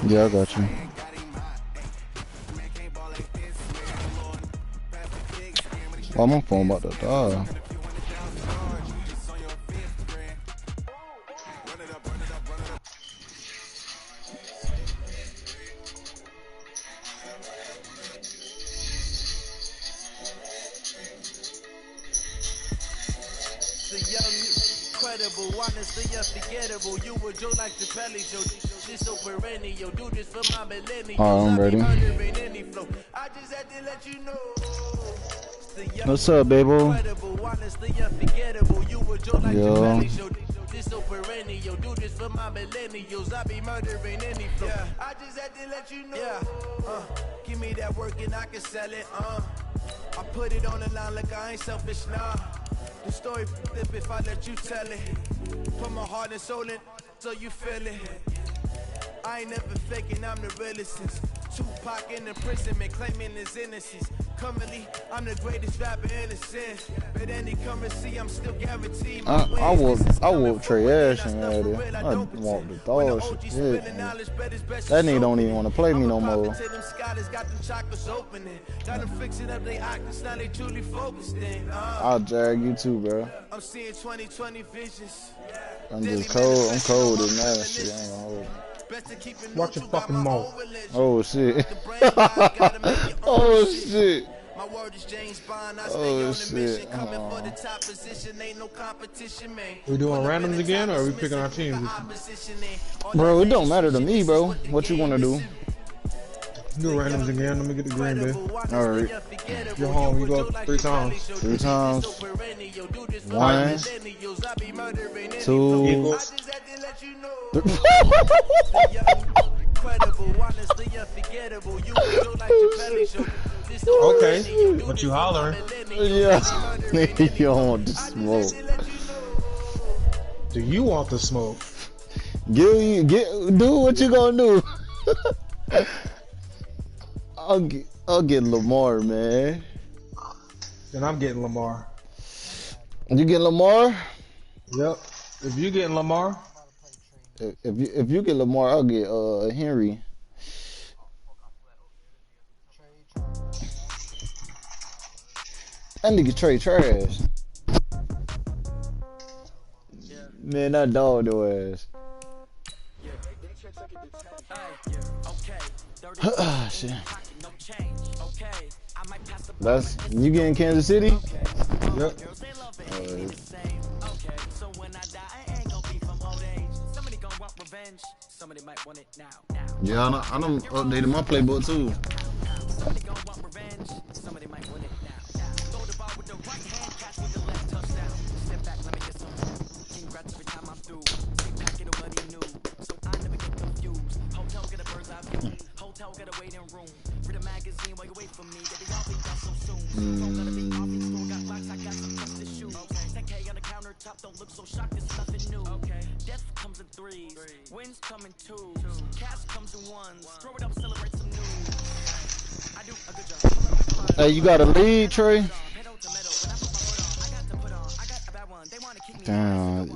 Yeah, I got you. Oh, my phone about to die. Honestly unforgettable. You would do like the Pelly show. This so perennial. Do this for my millennials. I'm ready. I just had to let you know. What's up, baby? Honestly unforgettable. You would do like the Pelly show. This so perennial. Do this for my millennials. I be murdering any flow. Yeah. I just had to let you know. Yeah. Give me that work and I can sell it. I put it on the line like I ain't selfish, nah. The story flip if I let you tell it. Put my heart and soul in so you feel it. I ain't never faking, I'm the realest since Tupac in the prison, man, claiming his innocence. Currently, I'm the greatest rapper in a sense. But any currency, I'm still guaranteed. I will Trey Ash and had it. I want the dog shit. That nigga don't even want to play me no more. I'll drag you too, bro. I'm seeing 2020 visions. I'm just cold. I'm cold and that shit. I ain't gonna hold it. Watch your fucking mouth. Oh shit. Oh shit. My word is James Bond. I stay on the mission, coming for the top position. Ain't no competition, man. We doing randoms again, or are we picking our teams? Bro, it don't matter to me, bro. What you wanna do? Do randoms again. Let me get the green bay. All right. You're home. You go 3 times. 3 times. 1, 2. Okay, but you hollering? Yeah, nigga, you don't want the smoke. Do you want the smoke? Do what you gonna do. I'll get Lamar, man. Then I'm getting Lamar. You get Lamar? Yep. If you getting Lamar, if you get Lamar, I'll get Henry. That nigga Trey trash. Man, that dog no ass. Shit. That's you getting Kansas City? Yep. Yeah, I done updated my playbook too. Don't look so shocked, it's nothing new. Okay. Death comes in 3s, wins come in 2s, cash comes in 1s. Throw it up, celebrate some news. I do a good job. Hey, you got a lead, Trey? Damn,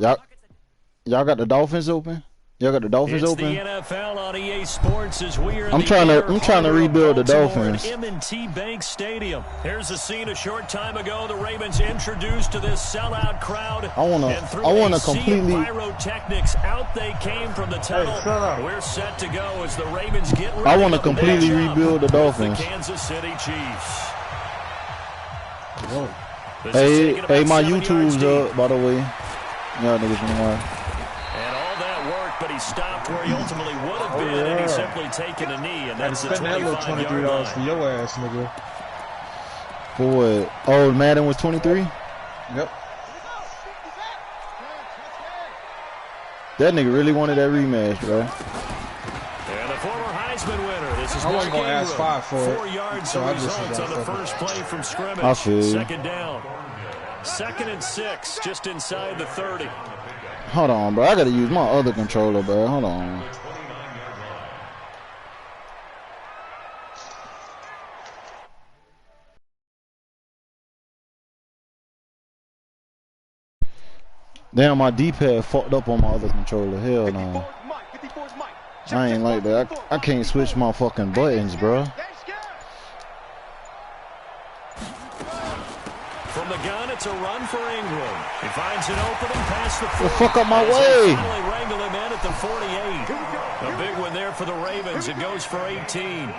y'all got the Dolphins open? Y'all got the Dolphins open? The NFL on EA Sports as we are I'm trying to rebuild the Dolphins. M&T Bank Stadium. Here's a scene a short time ago. The Ravens introduced to this sellout crowd. I wanna completely pyrotechnics out they came from the tunnel. Hey, we're set to go as the Ravens get ready. I want to completely rebuild the Dolphins. The Kansas City Chiefs. Hey, my YouTube's up, by the way. Y'all niggas know but he stopped where he ultimately would have been, and he simply taken a knee, and that's the 25-yard line. For your ass, nigga. For what? Oh, Madden was 23? Yep. That nigga really wanted that rematch, bro. And the former Heisman winner. This is I wasn't going to ask 5 for it. 4 yards so of results on the first play from scrimmage. I feel you. Second down. 2nd and 6, just inside the 30. Hold on, bro. I gotta use my other controller, bro. Hold on. Damn, my D-pad fucked up on my other controller. Hell no. I ain't like that. I can't switch my fucking buttons, bro. From the gun, it's a run for Ingram. He finds an opening past the 40. Fuck up my way. Finally wrangle him in at the 48. A big one there for the Ravens. It goes for 18.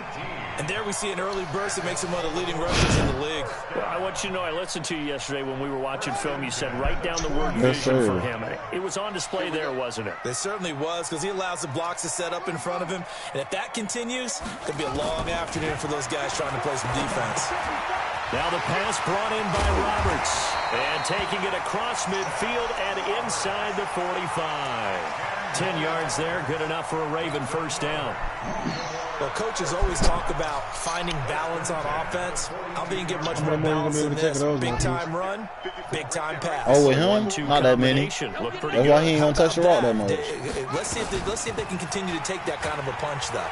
And there we see an early burst that makes him one of the leading rushers in the league. Well, I want you to know, I listened to you yesterday when we were watching film. You said write down the word vision for him. It was on display there, wasn't it? It certainly was, because he allows the blocks to set up in front of him. And if that continues, it could be a long afternoon for those guys trying to play some defense. Now the pass brought in by Roberts. And taking it across midfield and inside the 45. 10 yards there, good enough for a Raven first down. Well, coaches always talk about finding balance on offense. How they can get much more balance than this. Big-time run, big-time pass. Oh, with him? Not that many. That's why he ain't going to touch the rock that much. Let's see if they can continue to take that kind of a punch, though.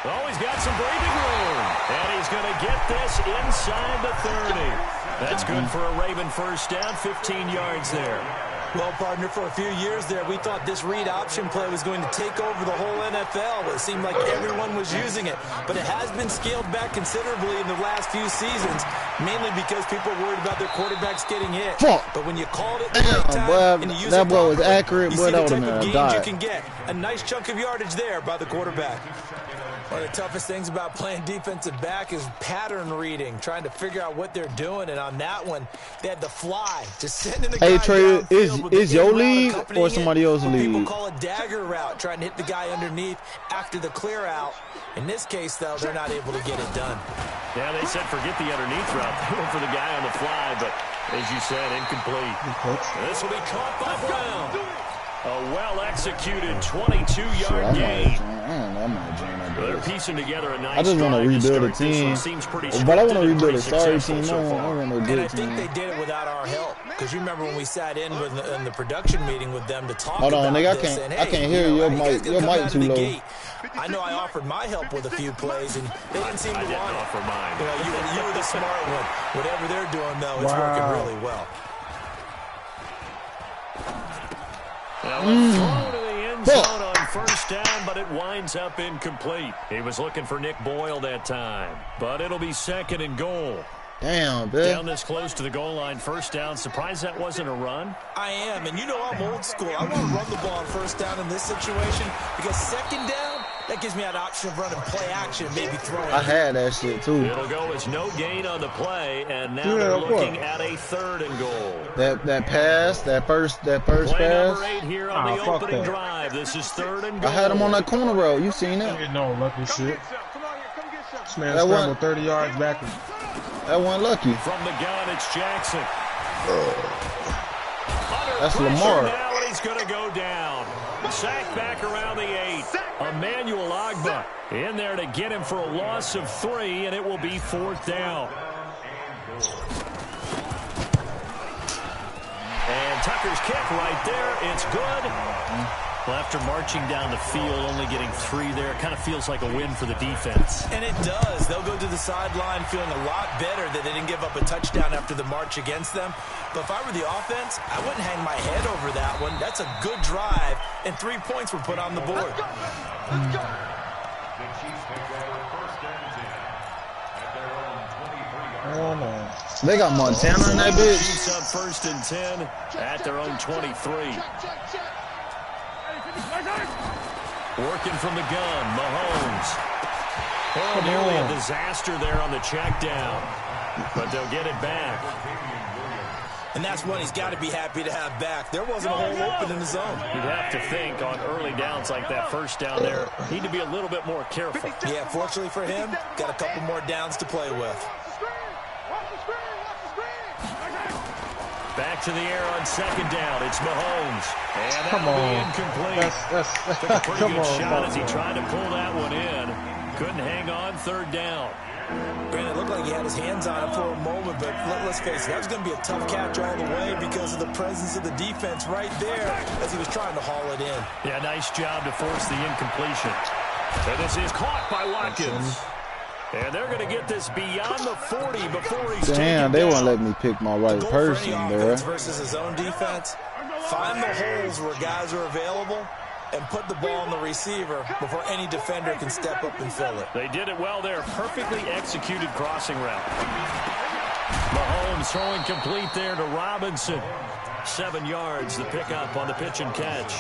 Oh, he's got some breathing room. And he's going to get this inside the 30. That's good for a Raven first down, 15 yards there. Well, partner, for a few years there, we thought this read option play was going to take over the whole NFL. It seemed like everyone was using it. But it has been scaled back considerably in the last few seasons, mainly because people are worried about their quarterbacks getting hit. Fuck. But when you called it the right time and you use that it boy was properly, accurate, you boy, see the that type would've of been gains you died. can get. A nice chunk of yardage there by the quarterback. One of the toughest things about playing defensive back is pattern reading, trying to figure out what they're doing. And on that one, they had to fly, just sending the guy Trey, is your lead or somebody else's lead? People call it dagger route, trying to hit the guy underneath after the clear out. In this case, though, they're not able to get it done. Yeah, they said forget the underneath route. They went for the guy on the fly, but as you said, incomplete. This will be caught by Brown. A well-executed 22-yard gain. They're piecing together a nice I just want to rebuild a team, but I want to rebuild a sorry team. I want to and I think they did it without our help, because you remember when we sat in the production meeting with them to talk about this. I can't hear you. Your mic too low. I know I offered my help with a few plays, and they didn't seem to want it. Offer mine. You were the smart one. Whatever they're doing, though, it's working really well. Now, throw to the end zone on first down, but it winds up incomplete. He was looking for Nick Boyle that time, but it'll be second and goal. Damn, bitch. Down this close to the goal line, first down. Surprised that wasn't a run? I am, and you know I'm old school. I want to run the ball on first down in this situation, because second down, that gives me an option of running play action and maybe throwing. I had that shit, too. It'll go as no gain on the play, and now they're looking at a third and goal. That pass, that first Play pass. number 8 here on the opening drive. This is third and goal. I had him on that corner road. You seen it? No lucky shit. This man scrambled 30 yards back. That one lucky. From the gun, it's Jackson. That's Lamar. Now, and he's going to go down. Sacked back around the 8. Emmanuel Agba in there to get him for a loss of 3, and it will be fourth down. And Tucker's kick right there. It's good. Well, after marching down the field, only getting 3 there, it kind of feels like a win for the defense. And it does. They'll go to the sideline feeling a lot better that they didn't give up a touchdown after the march against them. But if I were the offense, I wouldn't hang my head over that one. That's a good drive, and 3 points were put on the board. Let's go. Oh, no. They got Montana in that bitch. Chiefs up first and 10 at their own 23. Working from the gun, Mahomes. Oh, nearly a disaster there on the check down, but they'll get it back. And that's one he's got to be happy to have back. There wasn't a hole open in the zone. You'd have to think on early downs like that first down there, need to be a little bit more careful. Yeah, fortunately for him, got a couple more downs to play with. Back to the air on second down. It's Mahomes. And that'll be incomplete. Took a pretty good shot as he tried to pull that one in. Couldn't hang on third down. Granted, it looked like he had his hands on it for a moment, but let's face it, that was going to be a tough catch all the way because of the presence of the defense right there as he was trying to haul it in. Yeah, nice job to force the incompletion. And this is caught by Watkins. And they're going to get this beyond the 40 before he's Damn, they won't let me pick my right person, bro. Versus his own defense. Find the holes where guys are available and put the ball on the receiver before any defender can step up and fill it. They did it well there. Perfectly executed crossing route. Mahomes throwing complete there to Robinson. 7 yards, the pickup on the pitch and catch.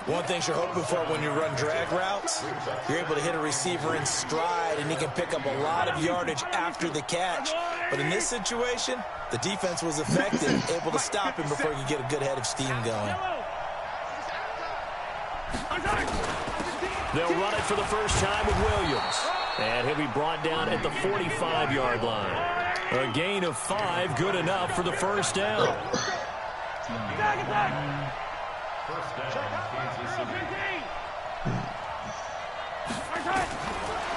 One thing you're hoping for when you run drag routes, you're able to hit a receiver in stride, and he can pick up a lot of yardage after the catch. But in this situation, the defense was effective, able to stop him before he could get a good head of steam going. They'll run it for the first time with Williams. And he'll be brought down at the 45-yard line. A gain of 5, good enough for the first down.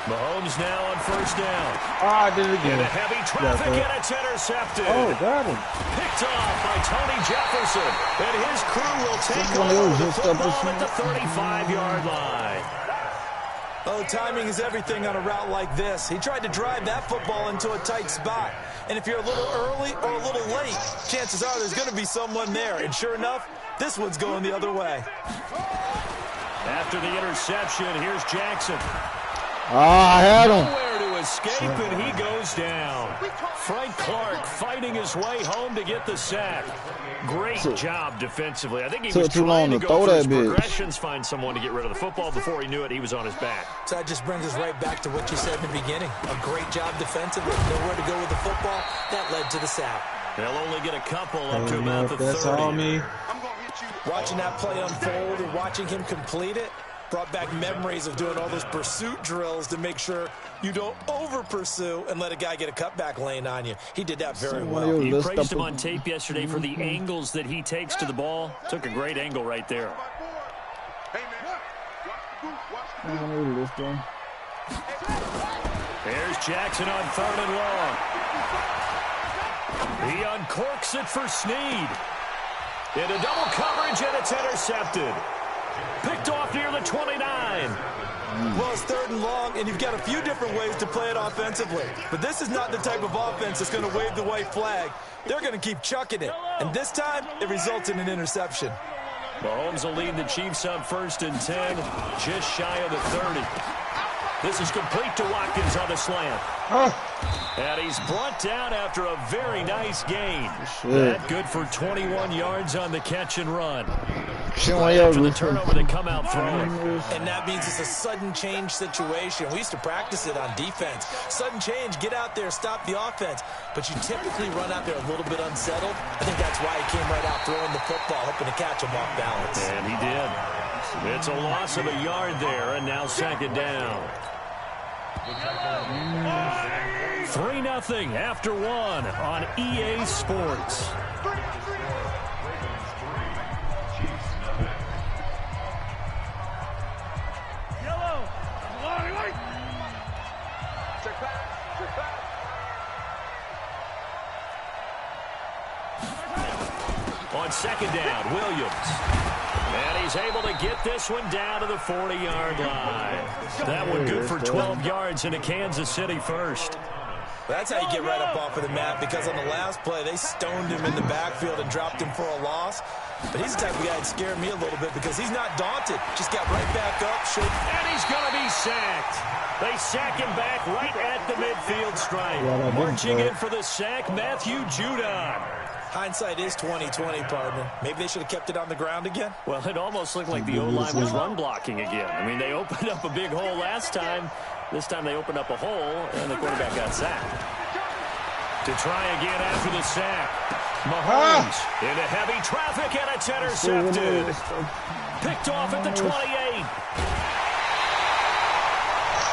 Mahomes now on first down. I did it again. In a heavy traffic, and it's intercepted. Oh, got him. Picked off by Tony Jefferson. And his crew will take over the football at the 35-yard line. Oh, timing is everything on a route like this. He tried to drive that football into a tight spot. And if you're a little early or a little late, chances are there's going to be someone there. And sure enough, this one's going the other way. After the interception, here's Jackson. I had him. Nowhere to escape, and he goes down. Frank Clark fighting his way home to get the sack. Great job defensively. I think he was trying to go through his progressions, find someone to get rid of the football. Before he knew it, he was on his back. So that just brings us right back to what you said in the beginning. A great job defensively. Nowhere to go with the football. That led to the sack. They'll only get a couple up to about the 30. That's all me. Watching that play unfold and watching him complete it brought back memories of doing all those pursuit drills to make sure you don't over-pursue and let a guy get a cutback lane on you. He did that very well. You praised him on tape yesterday for the angles that he takes to the ball. Took a great angle right there. There's Jackson on 3rd and long. He uncorks it for Snead. Into double coverage, and it's intercepted. Picked off near the 29. Well, it's 3rd and long, and you've got a few different ways to play it offensively. But this is not the type of offense that's going to wave the white flag. They're going to keep chucking it. And this time, it results in an interception. Mahomes will lead the Chiefs on 1st and 10, just shy of the 30. This is complete to Watkins on the slant. And he's brought down after a very nice gain. That good for 21 yards on the catch and run. After the turnover, they come out throwing. And that means it's a sudden change situation. We used to practice it on defense. Sudden change, get out there, stop the offense. But you typically run out there a little bit unsettled. I think that's why he came right out throwing the football, hoping to catch him off balance. And he did. It's a loss of a yard there, and now 2nd down. 3-0 after 1 on EA Sports. On 2nd down, Williams. And he's able to get this one down to the 40-yard line. That one good for 12 yards into Kansas City first. That's how you get right up off of the mat, because on the last play, they stoned him in the backfield and dropped him for a loss. But he's the type of guy that scared me a little bit because he's not daunted. Just got right back up. And he's going to be sacked. They sack him back right at the midfield stripe. Marching in for the sack, Matthew Judon. Hindsight is 20/20, partner. Maybe they should have kept it on the ground again. Well, it almost looked like the O-line was run blocking again. I mean, they opened up a big hole last time. This time they opened up a hole, and the quarterback got sacked. To try again after the sack. Mahomes into heavy traffic, and it's intercepted. Picked off at the 28.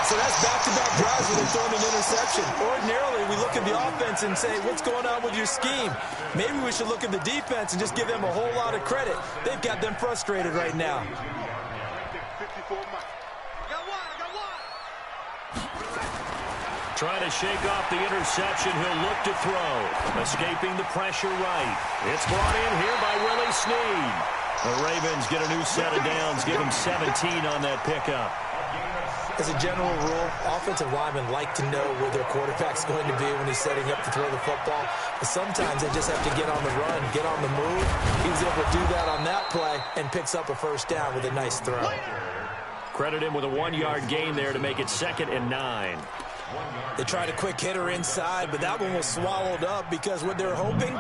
So that's back-to-back drives where they've thrown an interception. Ordinarily, we look at the offense and say, what's going on with your scheme? Maybe we should look at the defense and just give them a whole lot of credit. They've got them frustrated right now. Trying to shake off the interception, he'll look to throw. Escaping the pressure right. It's brought in here by Willie Snead. The Ravens get a new set of downs, give him 17 on that pickup. As a general rule, offensive linemen like to know where their quarterback's going to be when he's setting up to throw the football. But sometimes they just have to get on the run, get on the move. He was able to do that on that play and picks up a first down with a nice throw. Credit him with a 1-yard gain there to make it 2nd and 9. They tried a quick hitter inside, but that one was swallowed up because what they're hoping,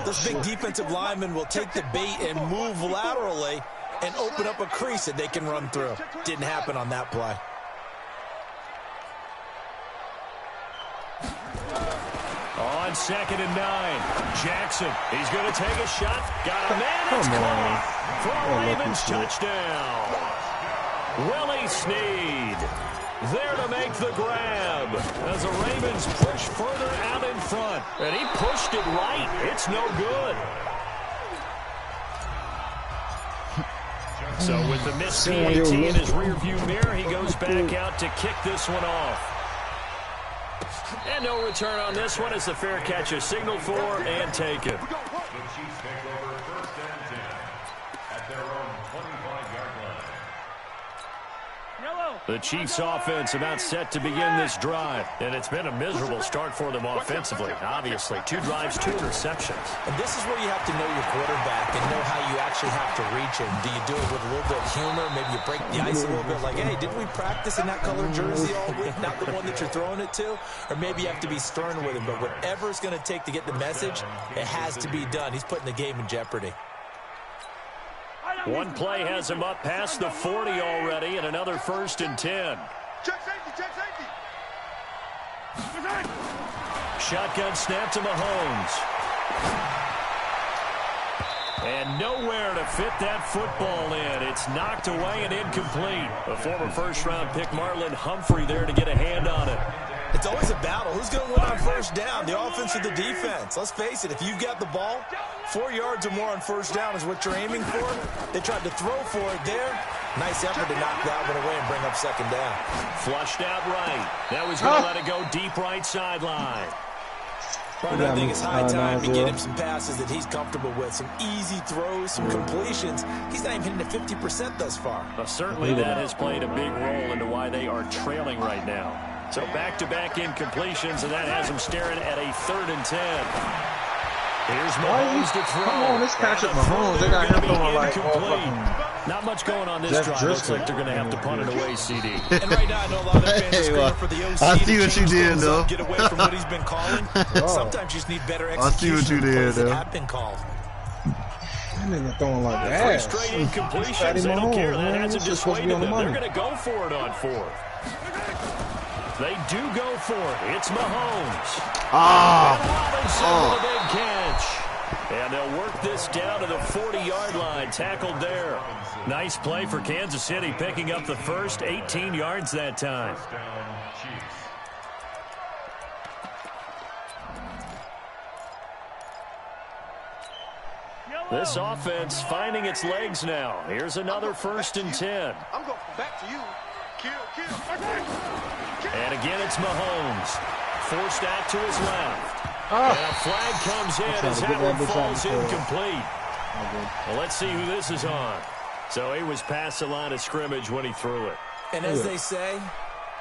those big defensive linemen will take the bait and move laterally and open up a crease that they can run through. Didn't happen on that play. On 2nd and 9, Jackson. He's going to take a shot. Got a man. It's caught for a Ravens touchdown. Willie Snead there to make the grab as the Ravens push further out in front. And he pushed it right. It's no good. So with the missed PAT in his rearview mirror, he goes back out to kick this one off. And no return on this one as the fair catch is signaled for and taken. The Chiefs take over 1st and 10 at their own 25-yard line. The Chiefs offense about set to begin this drive, and it's been a miserable start for them offensively. Obviously, 2 drives, 2 interceptions. And this is where you have to know your quarterback and know how you actually have to reach him. Do you do it with a little bit of humor? Maybe you break the ice a little bit like, hey, didn't we practice in that colored jersey all week? Not the one that you're throwing it to? Or maybe you have to be stern with him. But whatever it's going to take to get the message, it has to be done. He's putting the game in jeopardy. One play has him up past the 40 already, and another 1st and 10. Check safety, check safety. Shotgun snap to Mahomes. And nowhere to fit that football in. It's knocked away and incomplete. A former first-round pick, Marlon Humphrey, there to get a hand on it. It's always a battle. Who's going to win on first down, the offense or the defense? Let's face it, if you've got the ball, 4 yards or more on first down is what you're aiming for. They tried to throw for it there. Nice effort to knock that one away and bring up 2nd down. Flushed out right. That was going to let it go deep right sideline. I think it's high time to get him some passes that he's comfortable with. Some easy throws, some completions. He's not even hitting the 50% thus far. Certainly that has played a big role into why they are trailing right now. So back-to-back incompletions, and that has him staring at a 3rd and 10. Here's Mahomes to throw. Come on, let's catch up Mahomes. They got him throwing like not much going on this drive. Looks like they're going to have to punt it away, CD. And right now, I know a lot of fans are screaming for the OC I see what you did, though. Get away from what he's been calling. Sometimes you just need better execution. I see what you did, though. That have been called. That nigga throwing like that. 3 straight incompletions. They don't care. That hasn't dissuaded them. They're going to go for it on 4th. They do go for it. It's Mahomes. With a big catch. And they'll work this down to the 40-yard line. Tackled there. Nice play for Kansas City, picking up the first 18 yards that time. This offense finding its legs now. Here's another 1st and 10. I'm going back to you. Kill. And again, it's Mahomes. Forced out to his left. And a flag comes in as that one falls incomplete. Well, let's see who this is on. So he was past the line of scrimmage when he threw it. And as they say,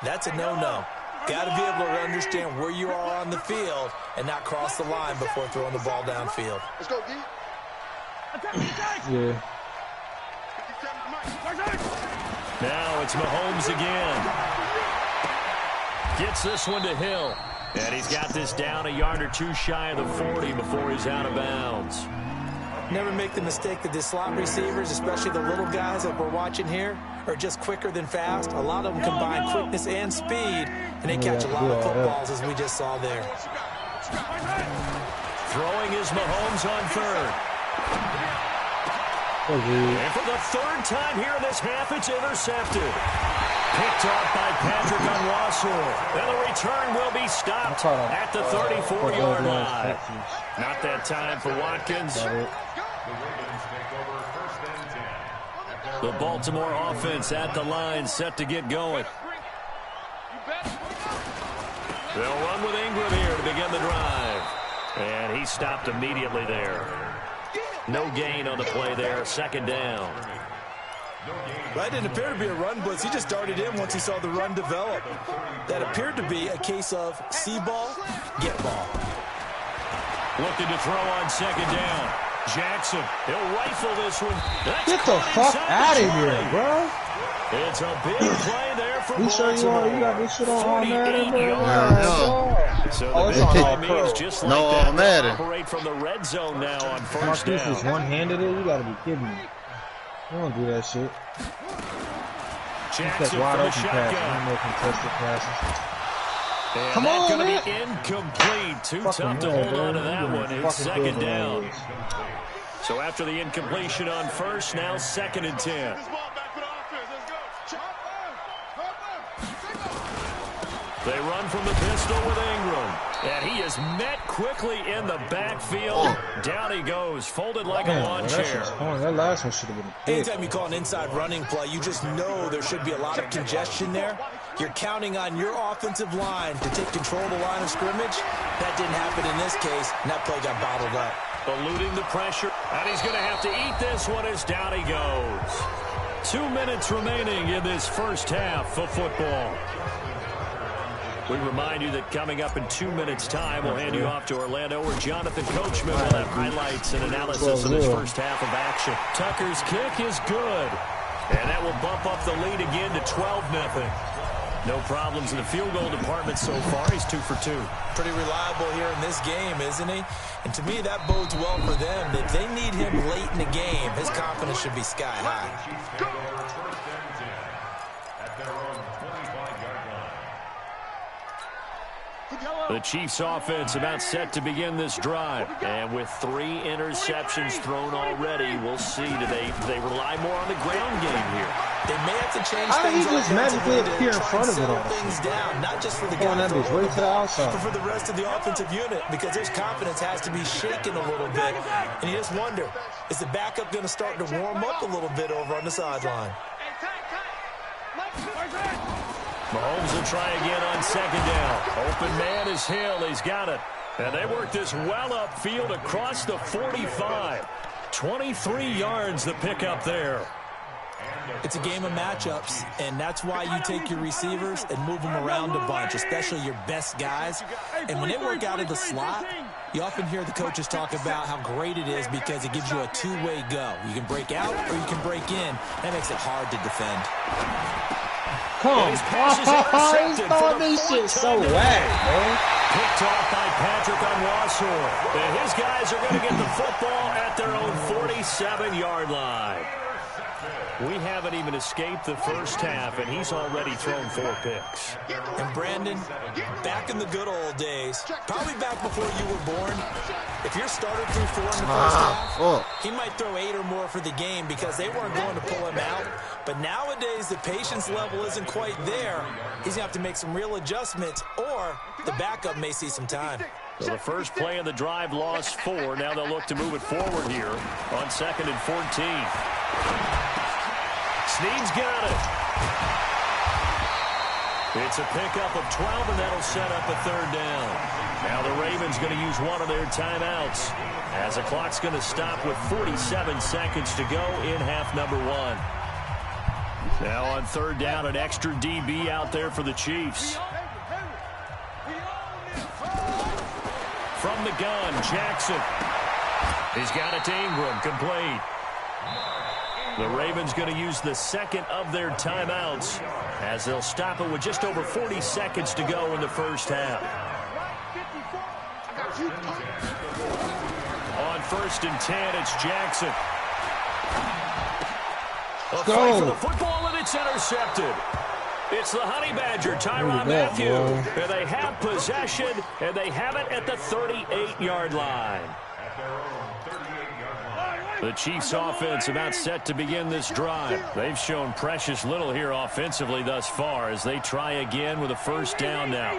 that's a no-no. Got to be able to understand where you are on the field and not cross the line before throwing the ball downfield. Let's go, D. Yeah. Now it's Mahomes again. Gets this one to Hill. And he's got this down a yard or 2 shy of the 40 before he's out of bounds. Never make the mistake that the slot receivers, especially the little guys like we're watching here, are just quicker than fast. A lot of them combine quickness and speed, and they catch a lot of footballs, as we just saw there. Throwing is Mahomes on 3rd. And for the 3rd time here in this half, it's intercepted. Picked off by Patrick Onwuasor. And the return will be stopped at the 34-yard line. Not that time for Watkins. The Baltimore offense at the line, set to get going. They'll run with Ingram here to begin the drive. And he stopped immediately there. No gain on the play there, 2nd down. That didn't appear to be a run blitz. He just darted in once he saw the run develop. That appeared to be a case of see ball, get ball. Looking to throw on second down. Jackson, he'll rifle this one. Get the fuck out of here, bro. It's a big play there for You sure you got this shit on Madden, bro? Yeah. So Oh, the it's big on play all means pro. just like No, that, all Madden. operate from the red zone now on first Marcus down. is one-handed. You gotta be kidding me. You don't do that shit. Jackson Wide from the open pass. shotgun. No contested passes. And Come that's on, going man. to be incomplete. Too Fucking tough to man, hold bro. on to that You one. fucking It's second field down. goals. So after the incompletion on first, now 2nd and 10. They run from the pistol with Ingram. And he is met quickly in the backfield. Down he goes, folded like a lawn chair. That last one should have been a pick. Anytime you call an inside running play, you just know there should be a lot of congestion there. You're counting on your offensive line to take control of the line of scrimmage. That didn't happen in this case, and that play got bottled up. Eluding the pressure, and he's going to have to eat this one as down he goes. 2 minutes remaining in this first half of football. We remind you that coming up in 2 minutes' time, we'll hand you off to Orlando, where Jonathan Coachman will have highlights and analysis of this first half of action. Tucker's kick is good, and that will bump up the lead again to 12-0. No problems in the field goal department so far. He's 2 for 2. Pretty reliable here in this game, isn't he? And to me, that bodes well for them. If they need him late in the game, his confidence should be sky high. The Chiefs offense about set to begin this drive. And with 3 interceptions thrown already, we'll see. Do they rely more on the ground game here? They may have to change How did things he just magically appear in front of it all? things down, not just for the Throwing guy that bitch throwing way the to the ball, outside. but for the rest of the offensive unit, because his confidence has to be shaken a little bit. And you just wonder, is the backup going to start to warm up a little bit over on the sideline? Mahomes will try again on second down. Open man is Hill. He's got it. And they work this well upfield across the 45. 23 yards the pickup there. It's a game of matchups, and that's why you take your receivers and move them around a bunch, especially your best guys. And when they work out of the slot, you often hear the coaches talk about how great it is because it gives you a two-way go. You can break out or you can break in. That makes it hard to defend. Come on. He's throwing this shit so whack, man. Picked off by Patrick on Wassor. And his guys are going to get the football at their own 47-yard line. We haven't even escaped the first half, and he's already thrown 4 picks. And Brandon, back in the good old days, probably back before you were born, if your starter threw 4 in the first half, he might throw 8 or more for the game because they weren't going to pull him out. But nowadays, the patience level isn't quite there. He's going to have to make some real adjustments, or the backup may see some time. So the first play of the drive lost 4. Now they'll look to move it forward here on 2nd and 14. Snead's got it. It's a pickup of 12, and that'll set up a 3rd down. Now the Ravens going to use one of their timeouts as the clock's going to stop with 47 seconds to go in half number 1. Now on 3rd down, an extra DB out there for the Chiefs. From the gun, Jackson. He's got it to Ingram, complete. The Ravens going to use the 2nd of their timeouts as they'll stop it with just over 40 seconds to go in the first half. On 1st and 10, it's Jackson. A fight for the football, and it's intercepted. It's the Honey Badger, Tyrann Mathieu. And they have possession, and they have it at the 38-yard line. The Chiefs offense about set to begin this drive. They've shown precious little here offensively thus far as they try again with a 1st down now.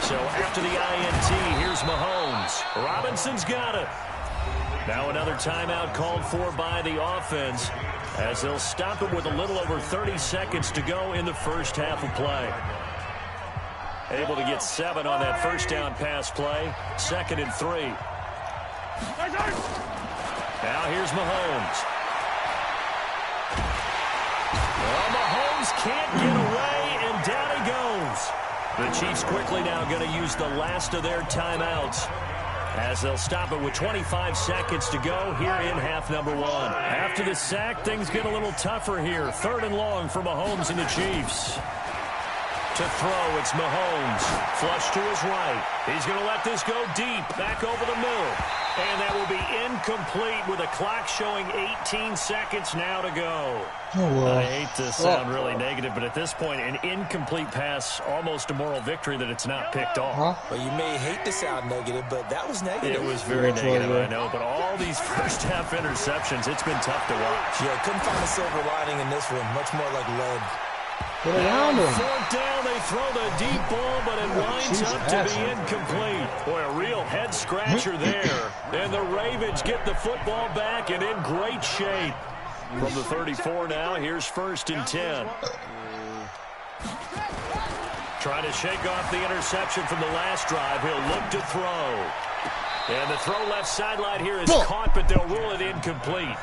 So after the INT, here's Mahomes. Robinson's got it. Now another timeout called for by the offense as they'll stop it with a little over 30 seconds to go in the first half of play. Able to get 7 on that 1st down pass play. 2nd and 3. Now here's Mahomes. can't get away, and down he goes. The Chiefs quickly now going to use the last of their timeouts, as they'll stop it with 25 seconds to go here in half number one. After the sack, things get a little tougher here. 3rd and long for Mahomes and the Chiefs. To throw, it's Mahomes. Flush to his right. He's going to let this go deep, back over the middle. And that will be incomplete with a clock showing 18 seconds now to go. I hate to sound really negative, but at this point, an incomplete pass, almost a moral victory that it's not picked off. Well, you may hate to sound negative, but that was negative. It was very negative, I know. But all these first-half interceptions, it's been tough to watch. Yeah, couldn't find a silver lining in this one. Much more like lead. Get around him. 4th down, they throw the deep ball, but it winds up to be incomplete. Boy, a real head-scratcher there. And the Ravens get the football back and in great shape. From the 34 now, here's 1st and 10. Trying to shake off the interception from the last drive. He'll look to throw. And the throw left sideline here is caught, but they'll rule it incomplete.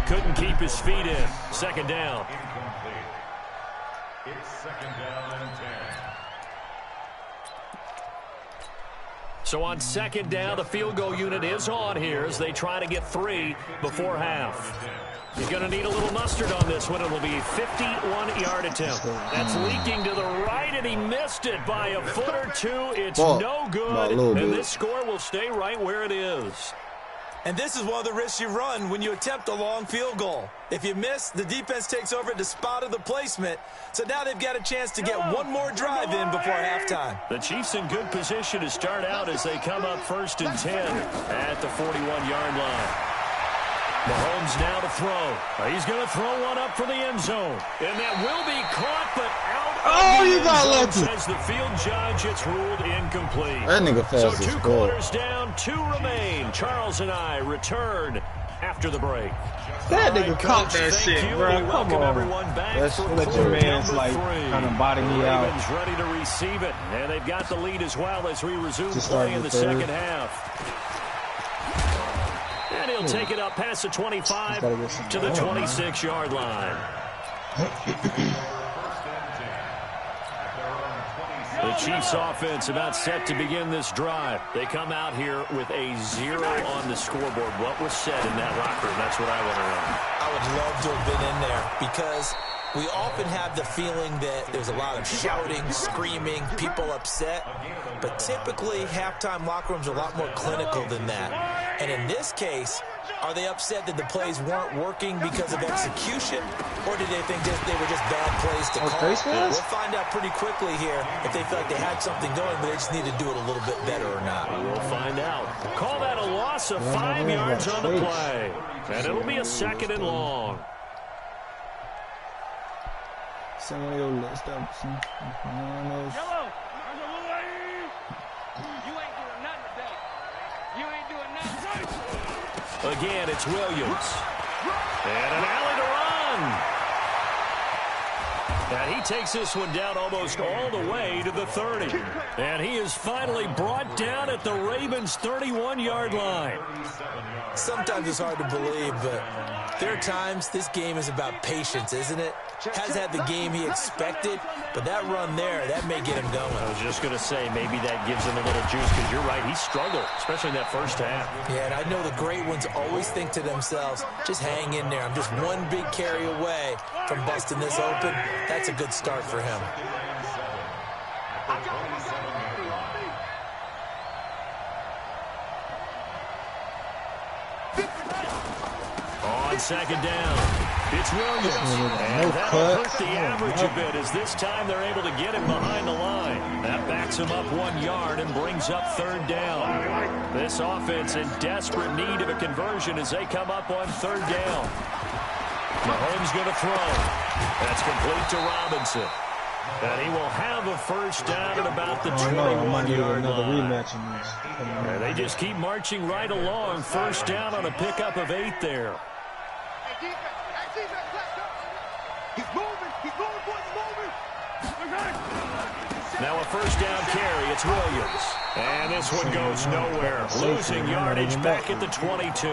Couldn't keep his feet in. 2nd down. It's 2nd down and 10. So on 2nd down, the field goal unit is on here as they try to get 3 before half. He's going to need a little mustard on this one. It will be a 51-yard attempt. That's leaking to the right, and he missed it by a foot or two. It's no good, and this score will stay right where it is. And this is one of the risks you run when you attempt a long field goal. If you miss, the defense takes over at the spot of the placement. So now they've got a chance to get one more drive in before halftime. The Chiefs in good position to start out as they come up 1st and 10 at the 41-yard line. Mahomes now to throw. He's going to throw one up for the end zone. And that will be caught, but out of the end zone, says the field judge. It's ruled incomplete. That nigga fast So 2 quarters down, 2 remain. Charles and I return after the break. That nigga caught that shit, bro. Come on. Let's let your man's like kind of body me out. Ravens ready to receive it. And they've got the lead as well as we resume play in the second half. And he'll take it up past the 25 to the 26-yard line. The Chiefs offense about set to begin this drive. They come out here with a 0 on the scoreboard. What was said in that locker room? That's what I want to know. I would love to have been in there because we often have the feeling that there's a lot of shouting, screaming, people upset. But typically, halftime locker rooms are a lot more clinical than that. And in this case, are they upset that the plays weren't working because of execution? Or did they think they were just bad plays to call? We'll find out pretty quickly here if they feel like they had something going, but they just need to do it a little bit better or not. We'll find out. Call that a loss of 5 yards on the play. And it'll be a 2nd and long. Some of your list up. Yellow. You ain't doing nothing today. You ain't doing nothing. Again, it's Williams. And an alley to run. And he takes this one down almost all the way to the 30. And he is finally brought down at the Ravens' 31-yard line. Sometimes it's hard to believe, but there are times this game is about patience, isn't it? Has had the game he expected, but that run there, that may get him going. I was just going to say, maybe that gives him a little juice, because you're right, he struggled, especially in that first half. Yeah, and I know the great ones always think to themselves, just hang in there. I'm just one big carry away from busting this open. That's a good start for him. On 2nd down, it's Williams. And that'll hurt the average a bit, as this time they're able to get him behind the line. That backs him up 1 yard and brings up 3rd down. This offense in desperate need of a conversion as they come up on 3rd down. Mahomes going to throw. That's complete to Robinson. And he will have a 1st down at about the 21-yard line. And they just keep marching right along. 1st down on a pickup of 8 there. Now a 1st down carry. It's Williams. And this one goes nowhere. Losing yardage back at the 22.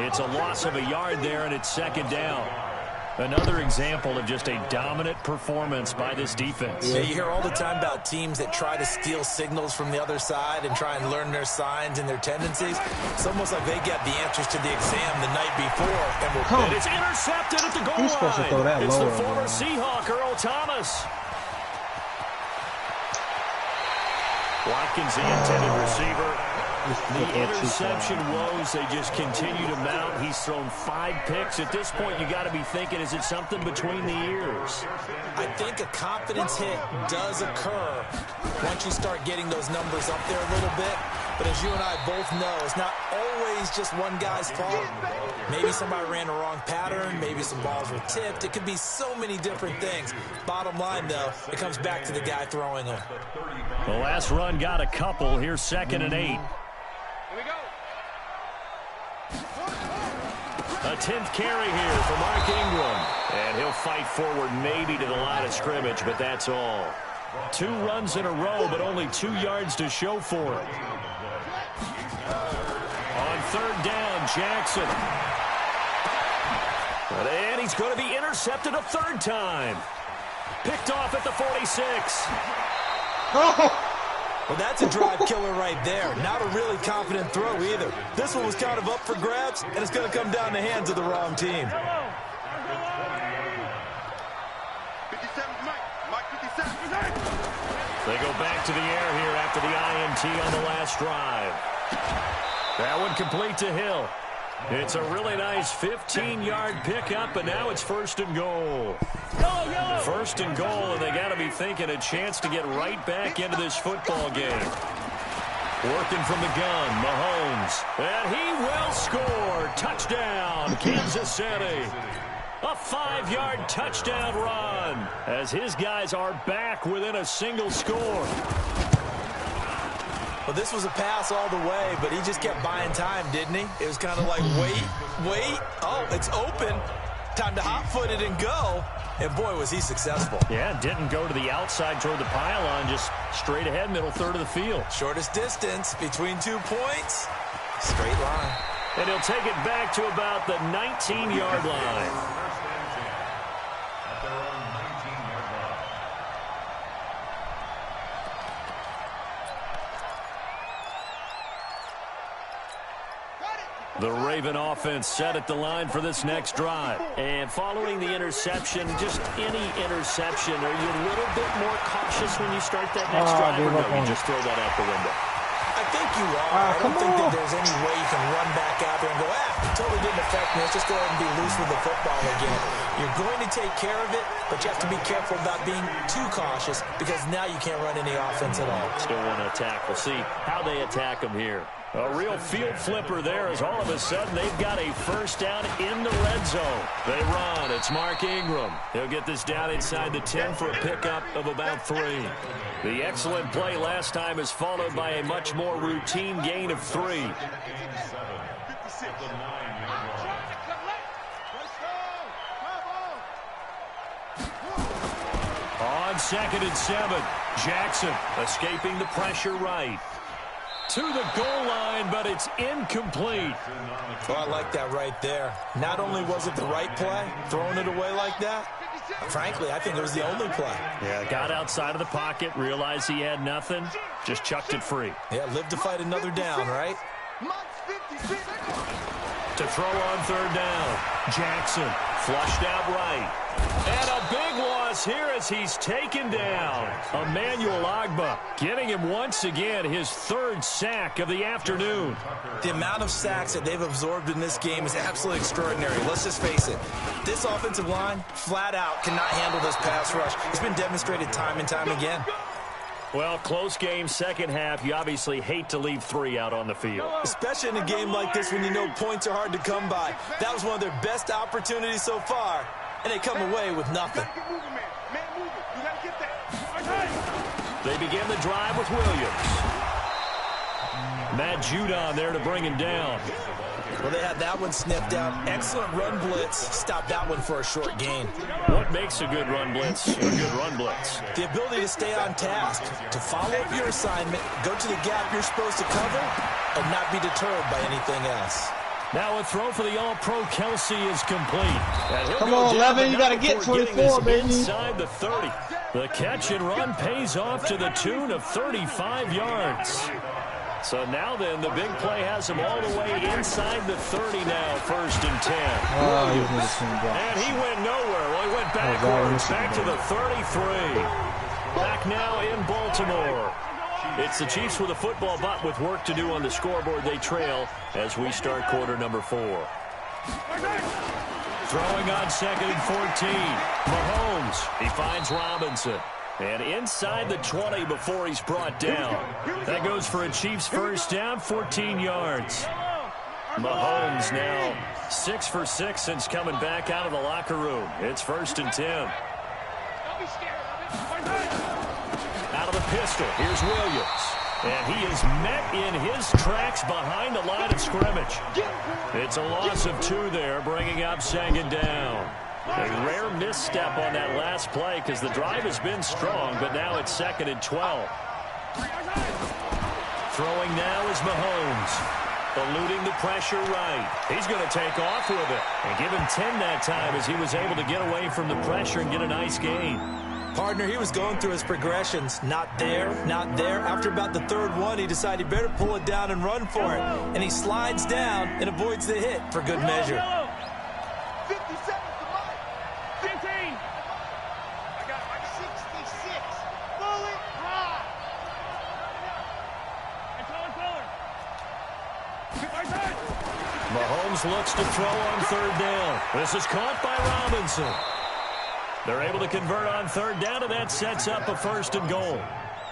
It's a loss of a yard there, and it's 2nd down. Another example of just a dominant performance by this defense. Yeah, you hear all the time about teams that try to steal signals from the other side and try and learn their signs and their tendencies. It's almost like they got the answers to the exam the night before. And it's intercepted at the goal He's supposed to throw that line. It's lower, the former man. Seahawk, Earl Thomas. Watkins, the intended receiver. The interception woes, they just continue to mount. He's thrown 5 picks. At this point, you got to be thinking, is it something between the ears? I think a confidence hit does occur once you start getting those numbers up there a little bit. But as you and I both know, it's not always just one guy's fault. Maybe somebody ran the wrong pattern. Maybe some balls were tipped. It could be so many different things. Bottom line, though, it comes back to the guy throwing them. The last run got a couple. Here's 2nd and 8. Here we go. A 10th carry here for Mark Ingram. And he'll fight forward maybe to the line of scrimmage, but that's all. 2 runs in a row, but only 2 yards to show for it. On 3rd down, Jackson. And he's going to be intercepted a 3rd time. Picked off at the 46. Oh! Well, that's a drive killer right there. Not a really confident throw either. This one was kind of up for grabs, and it's going to come down the hands of the wrong team. 57, Mike 57. They go back to the air here after the INT on the last drive. That one complete to Hill. It's a really nice 15-yard pickup, and now it's 1st and goal. 1st and goal, and they got to be thinking a chance to get right back into this football game. Working from the gun, Mahomes. And he will score. Touchdown, Kansas City. A 5-yard touchdown run as his guys are back within a single score. Well, this was a pass all the way, but he just kept buying time, didn't he? It was kind of like, wait. Oh, it's open. Time to hot-foot it and go. And, boy, was he successful. Yeah, didn't go to the outside toward the pylon, just straight ahead, middle third of the field. Shortest distance between 2 points. Straight line. And he'll take it back to about the 19-yard line. The Raven offense set at the line for this next drive. And following the interception, just any interception, are you a little bit more cautious when you start that next drive, or no, you just throw that out the window? I think you are. I don't think that there's any way you can run back out there and go, totally didn't affect me. Let's just go ahead and be loose with the football again. You're going to take care of it, but you have to be careful about being too cautious because now you can't run any offense at all. Still want to attack. We'll see how they attack them here. A real field flipper there as all of a sudden they've got a 1st down in the red zone. They run. It's Mark Ingram. He'll get this down inside the 10 for a pickup of about 3. The excellent play last time is followed by a much more routine gain of 3. On 2nd and 7, Jackson escaping the pressure right. To the goal line, but it's incomplete. Oh, I like that right there. Not only was it the right play, throwing it away like that, frankly, I think it was the only play. Yeah, got outside of the pocket, realized he had nothing, just chucked it free. Yeah, live to fight another down, right? To throw on 3rd down, Jackson flushed out right. And a big loss here as he's taken down. Emmanuel Ogbah getting him once again his 3rd sack of the afternoon. The amount of sacks that they've absorbed in this game is absolutely extraordinary. Let's just face it. This offensive line, flat out, cannot handle this pass rush. It's been demonstrated time and time again. Well, close game, 2nd half. You obviously hate to leave 3 out on the field. Especially in a game like this when you know points are hard to come by. That was one of their best opportunities so far, and they come away with nothing. They begin the drive with Williams. Matt Judon there to bring him down. Well, they had that one sniffed out. Excellent run blitz. Stopped that one for a short gain. What makes a good run blitz a good run blitz? The ability to stay on task, to follow up your assignment, go to the gap you're supposed to cover, and not be deterred by anything else. Now a throw for the All-Pro Kelsey is complete. Come on, Levin, you got to get 24, baby. Inside the 30. The catch and run pays off to the tune of 35 yards. So now then, the big play has him all the way inside the 30 now, 1st and 10. And he went nowhere. Well, he went backwards, back to the 33. Back now in Baltimore. It's the Chiefs with a football, but with work to do on the scoreboard. They trail as we start quarter number 4. Throwing on 2nd and 14. Mahomes, he finds Robinson. And inside the 20 before he's brought down. That goes for a Chiefs first down, 14 yards. Mahomes now 6 for 6 since coming back out of the locker room. It's 1st and 10. Out of the pistol, here's Williams. And he is met in his tracks behind the line of scrimmage. It's a loss of 2 there, bringing up 2nd down. A rare misstep on that last play because the drive has been strong, but now it's 2nd and 12. Throwing now is Mahomes. Eluding the pressure right. He's going to take off with it. And give him 10 that time as he was able to get away from the pressure and get a nice gain. Partner, he was going through his progressions. Not there, not there. After about the 3rd one, he decided he better pull it down and run for it. And he slides down and avoids the hit for good measure. 50 seconds to Mike. 15. I got 66. Fully high. Mahomes looks to throw on 3rd down. This is caught by Robinson. They're able to convert on 3rd down, and that sets up a 1st and goal.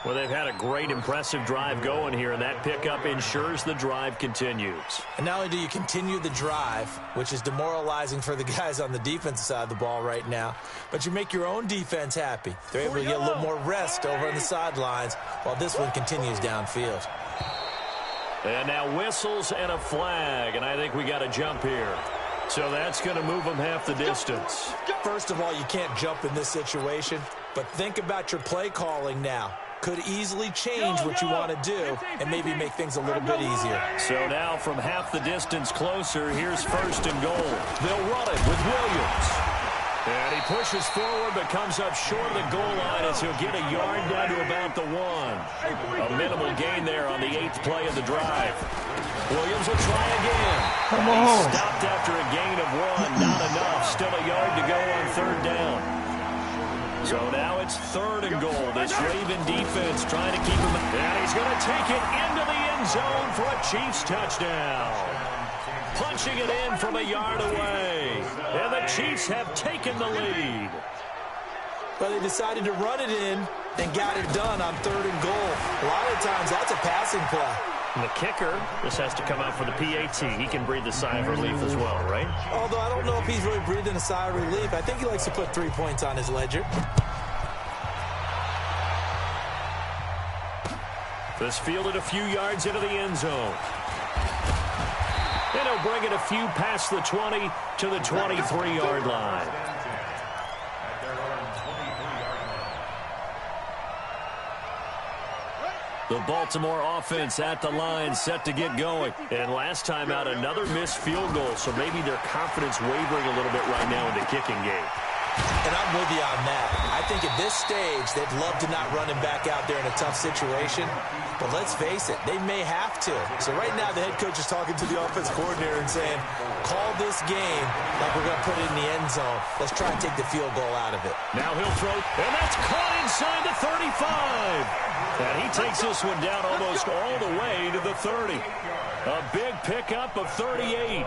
Well, they've had a great, impressive drive going here, and that pickup ensures the drive continues. And not only do you continue the drive, which is demoralizing for the guys on the defensive side of the ball right now, but you make your own defense happy. They're able to get a little more rest over on the sidelines while this one continues downfield. And now whistles and a flag, and I think we got a jump here. So that's going to move them half the distance. First of all, you can't jump in this situation, but think about your play calling now. Could easily change what you want to do and maybe make things a little bit easier. So now from half the distance closer, here's 1st and goal. They'll run it with Williams. And he pushes forward but comes up short of the goal line as he'll get a yard down to about the 1. A minimal gain there on the 8th play of the drive. Williams will try again. Come on. He stopped after a gain of 1. Not enough. Still a yard to go on 3rd down. So now it's 3rd and goal. This Raven defense trying to keep him. And he's going to take it into the end zone for a Chiefs touchdown. Punching it in from a yard away. And the Chiefs have taken the lead. But they decided to run it in and got it done on 3rd and goal. A lot of times that's a passing play. And the kicker, this has to come out for the PAT. He can breathe a sigh of relief as well, right? Although I don't know if he's really breathing a sigh of relief. I think he likes to put 3 points on his ledger. This fielded a few yards into the end zone. And he'll bring it a few past the 20 to the 23-yard line. The Baltimore offense at the line, set to get going. And last time out, another missed field goal, so maybe their confidence wavering a little bit right now in the kicking game. And I'm with you on that. I think at this stage, they'd love to not run him back out there in a tough situation. But let's face it, they may have to. So right now, the head coach is talking to the offense coordinator and saying, call this game like we're going to put it in the end zone. Let's try and take the field goal out of it. Now he'll throw, and that's caught inside the 35. And he takes this one down almost all the way to the 30. A big pickup of 38.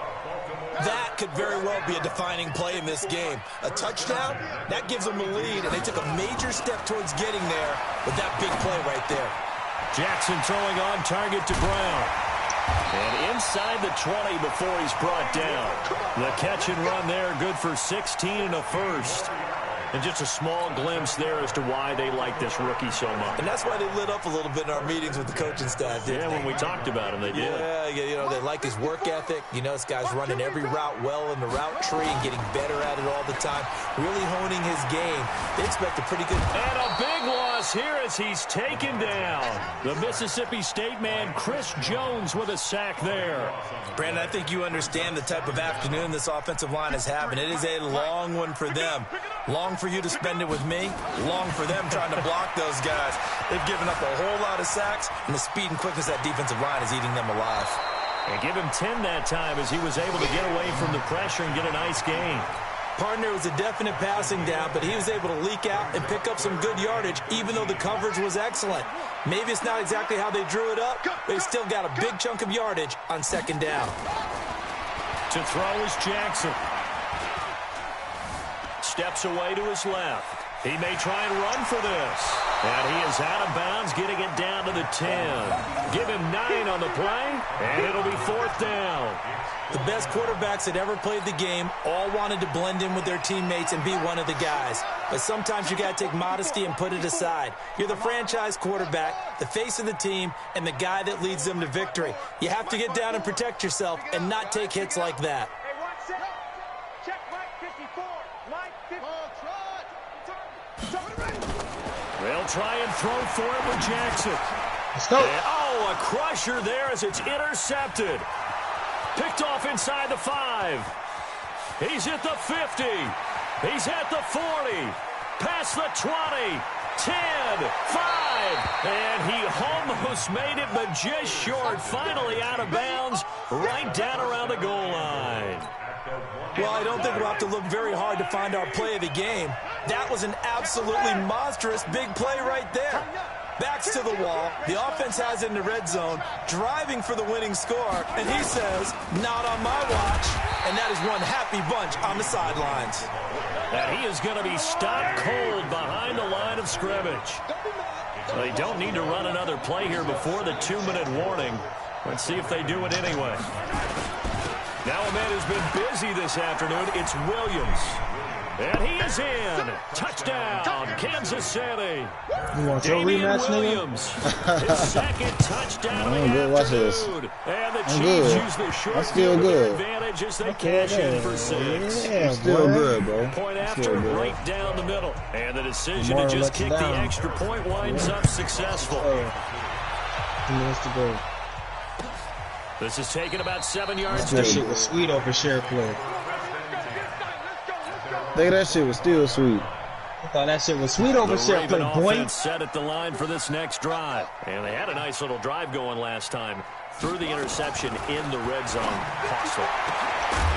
That could very well be a defining play in this game. A touchdown, that gives them a lead, and they took a major step towards getting there with that big play right there. Jackson throwing on target to Brown. And inside the 20 before he's brought down. The catch and run there, good for 16 and a first. And just a small glimpse there as to why they like this rookie so much. And that's why they lit up a little bit in our meetings with the coaching staff, didn't they? When we talked about him, they did. Yeah, you know, they like his work ethic. You know, this guy's running every route well in the route tree and getting better at it all the time, really honing his game. They expect a pretty good... And a big loss here as he's taken down. The Mississippi State man, Chris Jones, with a sack there. Brandon, I think you understand the type of afternoon this offensive line is having. It is a long one for them. Long for you to spend it with me. Long for them trying to block those guys. They've given up a whole lot of sacks, and the speed and quickness of that defensive line is eating them alive. And give him 10 that time as he was able to get away from the pressure and get a nice gain. Partner was a definite passing down, but he was able to leak out and pick up some good yardage, even though the coverage was excellent. Maybe it's not exactly how they drew it up, but they still got a big chunk of yardage on second down. To throw is Jackson. Steps away to his left. He may try and run for this. And he is out of bounds, getting it down to the 10. Give him 9 on the play, and it'll be 4th down. The best quarterbacks that ever played the game all wanted to blend in with their teammates and be one of the guys. But sometimes you got to take modesty and put it aside. You're the franchise quarterback, the face of the team, and the guy that leads them to victory. You have to get down and protect yourself and not take hits like that. They'll try and throw for it with Jackson. Let's go. And, a crusher there as it's intercepted. Picked off inside the 5. He's at the 50. He's at the 40. Past the 20. 10, 5. And he almost made it, but just short. Finally out of bounds, right down around the goal line. Well, I don't think we'll have to look very hard to find our play of the game. That was an absolutely monstrous big play right there. Backs to the wall. The offense has it in the red zone, driving for the winning score. And he says, not on my watch. And that is one happy bunch on the sidelines. And he is going to be stopped cold behind the line of scrimmage. So they don't need to run another play here before the 2-minute warning. Let's see if they do it anyway. Now a man who's been busy this afternoon, it's Williams. And he is in. Touchdown, Kansas City. You want your rematch, Williams. His second touchdown of the Watch this. afternoon. And the I'm Chiefs good. use the short I'm still field good. advantage as they cash in for 6. Yeah, Still boy. good, bro. Point after, Still good. right down the middle. And the decision Lamar to just lets it kick the down. extra point winds up successful. 2 minutes to go. This is taken about 7 yards That deep. shit was sweet over share play. Think that shit was still sweet. I thought that shit was sweet over The share play, Raven boy. offense set at the line for this next drive. And they had a nice little drive going last time. Through the interception in the red zone. Hostile.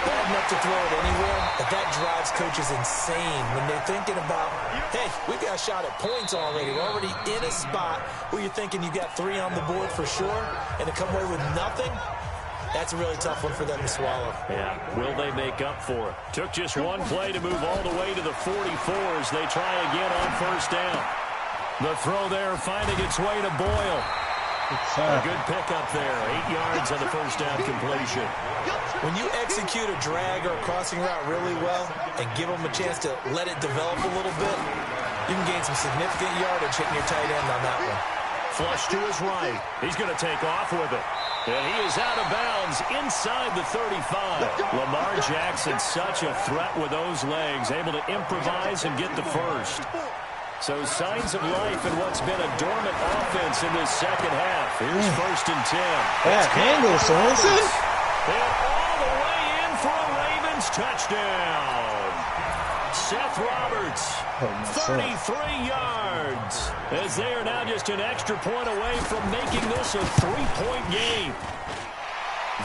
Bad enough to throw it anywhere, but that drives coaches insane when they're thinking about, hey, we got a shot at points already. We're already in a spot where you're thinking you got 3 on the board for sure, and to come away with nothing, that's a really tough one for them to swallow. Yeah, will they make up for it? Took just one play to move all the way to the 44s. They try again on first down. The throw there finding its way to Boyle. A good pickup there. 8 yards on the first down completion. When you execute a drag or a crossing route really well and give them a chance to let it develop a little bit, you can gain some significant yardage hitting your tight end on that one. Flush to his right. He's going to take off with it. And he is out of bounds inside the 35. Lamar Jackson, such a threat with those legs, able to improvise and get the first. So signs of life in what's been a dormant offense in this second half. Here's 1st and 10. Bad handle, Sorensen. And all the way in for a Ravens touchdown. Seth Roberts, 33 yards. As they are now just an extra point away from making this a 3-point game.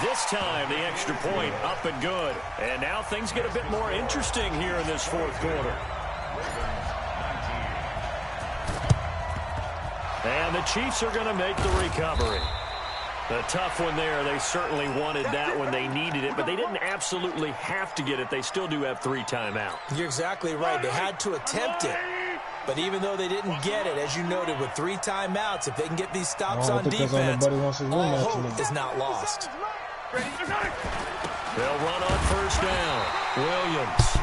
This time, the extra point up and good. And now things get a bit more interesting here in this 4th quarter. And the Chiefs are going to make the recovery. A tough one there. They certainly wanted that when they needed it, but they didn't absolutely have to get it. They still do have 3 timeouts. You're exactly right. They had to attempt it. But even though they didn't get it, as you noted, with 3 timeouts, if they can get these stops on defense, all hope is not lost. They'll run on first down. Williams.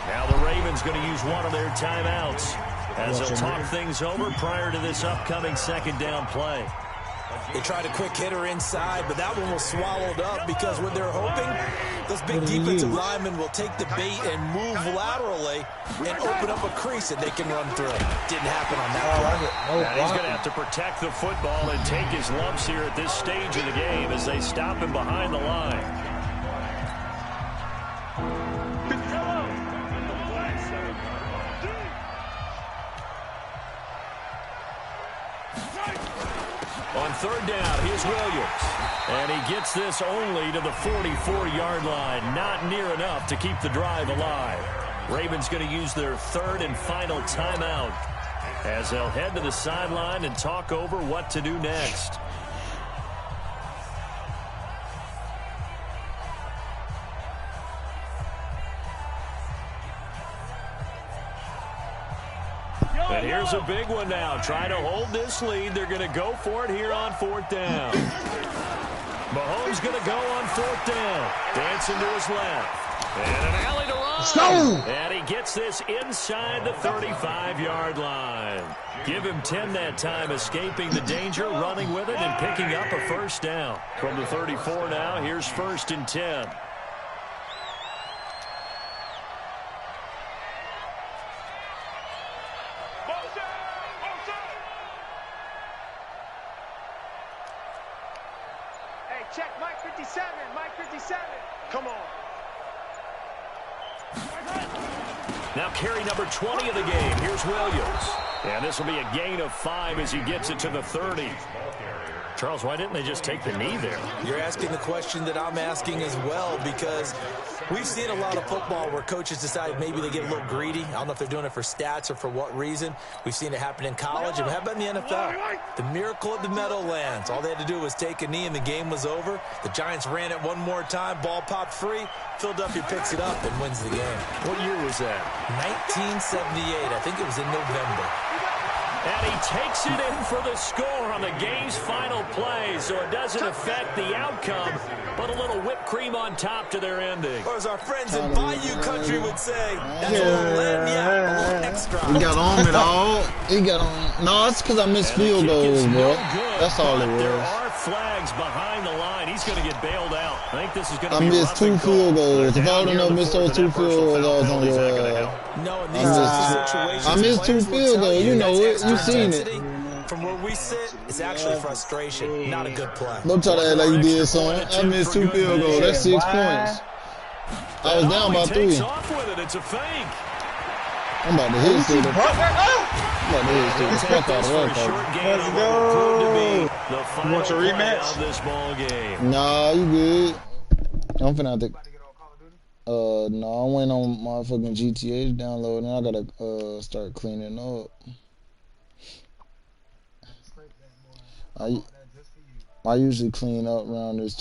Now the Ravens going to use one of their timeouts as they'll talk things over prior to this upcoming second down play. They tried a quick hitter inside, but that one was swallowed up because what they're hoping, those big defensive linemen will take the bait and move laterally and open up a crease that they can run through. Didn't happen on that one. Now he's going to have to protect the football and take his lumps here at this stage of the game as they stop him behind the line. On third down, here's Williams. And he gets this only to the 44-yard line. Not near enough to keep the drive alive. Ravens going to use their third and final timeout as they'll head to the sideline and talk over what to do next. And here's a big one now. Trying to hold this lead. They're going to go for it here on fourth down. Mahomes going to go on fourth down. Dancing to his left. And an alley to run. Let's go. And he gets this inside the 35-yard line. Give him 10 that time, escaping the danger, running with it, and picking up a first down. From the 34 now, here's first and 10. Check Mike 57, Mike 57. Come on. Now carry number 20 of the game. Here's Williams. And this will be a gain of 5 as he gets it to the 30. Charles, why didn't they just take the knee there? You're asking the question that I'm asking as well, because we've seen a lot of football where coaches decide maybe they get a little greedy. I don't know if they're doing it for stats or for what reason. We've seen it happen in college, and how about in the NFL? The miracle of the Meadowlands. All they had to do was take a knee, and the game was over. The Giants ran it one more time. Ball popped free. Philadelphia picks it up and wins the game. What year was that? 1978. I think it was in November. And he takes it in for the score on the game's final play, so it doesn't affect the outcome, but a little whipped cream on top to their ending. Or as our friends in Bayou Country would say, that's a little lagniappe, a little extra. He got on it all. He got on. No, it's because I missed field goals, bro. That's all it was. There are flags behind the line. He's going to get bailed out. I think this is going to be I missed 2 field goals. If I would have missed those 2 field goals, I was on your No, in these types of situations, I missed 2 field goals. You know it. You seen it. From where we sit, it's actually frustration, not a good play. Don't try to act like you did something. I missed 2 field goals. That's 6 points. I was down by 3. It's a fake. I'm about to hit it. I'm about to hit it. Fuck out of that. Let's go. You want your rematch? This ball game. Nah, you good. I'm finna have to. No, I went on my fucking GTA download, and I gotta start cleaning up. I usually clean up around this